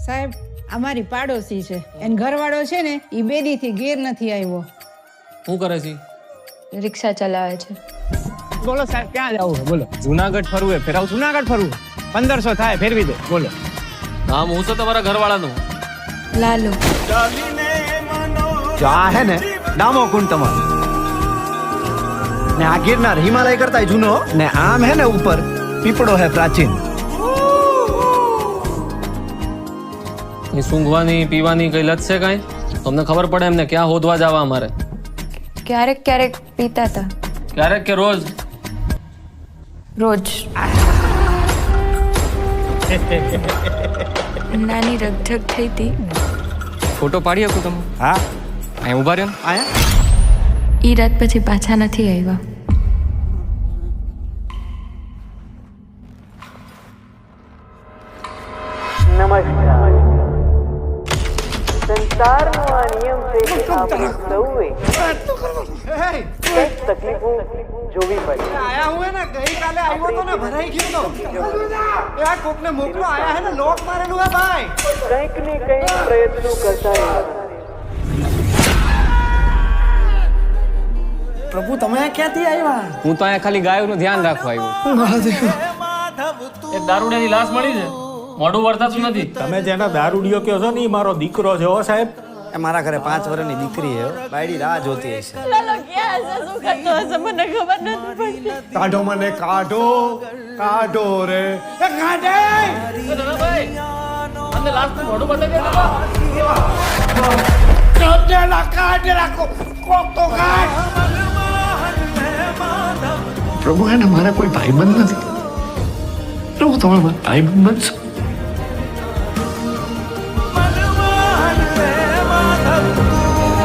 સાહેબ અમારી પાડોશી છે એન ઘરવાળો છે ને એ બેદીથી ઘેર નથી આવ્યો. શું કરે છે? રિક્ષા ચલાવે છે. બોલો સાહેબ ક્યાં જવું છે બોલો? જુનાગઢ ફરવું છે ફેરાવ. જુનાગઢ ફરવું 1500 થાય ફેરવી દો બોલો. નામ હું છે તમારા ઘરવાળાનું? લાલુ. જો આ હે ને ડામો કુંડ તમારો ને આ ગિરનાર હિમાલય કરતા જૂનો ને આમ હે ને ઉપર પીપળો હે પ્રાચીન. એ સૂંઘવાની પીવાની કઈ લત છે કાંઈ? તમને ખબર પડે એમને ક્યાં હોદવા જવા અમારે? ક્યારેક ક્યારેક પીતા હતા. ક્યારેક કે રોજ? રોજ. નાની રગઝગ થઈ હતી. ફોટો પાડી શકું તમે? હા અહીં ઉભા રહ્યો ને. આયા ઈ રાત પછી પાછા નથી આવ્યા. નમસ્કાર. સંસારનો આ નિયમ છે કે આપણે સૌએ કંઈક તકલીફો જોવી પડે. આયા હું હે ને ગઈકાલે આવ્યો તો ને ભરાઈ ગયો તો આ કોકને મોકલો આયા હે ને લોક મારેલું હે ભાઈ. કંઈક ને કંઈક પ્રયત્નો કરતા રહેવાના. પ્રભુ તમે ક્યાંથી આવ્યા? હું તો અહીંયા ખાલી ગાયોનું ધ્યાન રાખવા આવ્યો. એક દારૂડિયાની લાશ મળી છે, મોઢું વળતાતું નથી. તમે જેના દારૂડિયો કહો છો ને એ મારો દીકરો છે હો સાહેબ. એ મારા ઘરે 5 વર્ષની દીકરી હે બાયડી રાહ જોતી હશે. કાઢો મને કાઢો કાઢો રે એ કાઢે. અંદર લાશ મોઢું બતાવી દે. પ્રભુ એને મારા કોઈ ભાઈબંધ નથી. પ્રભુ તમે મારા ભાઈબંધ બનશો.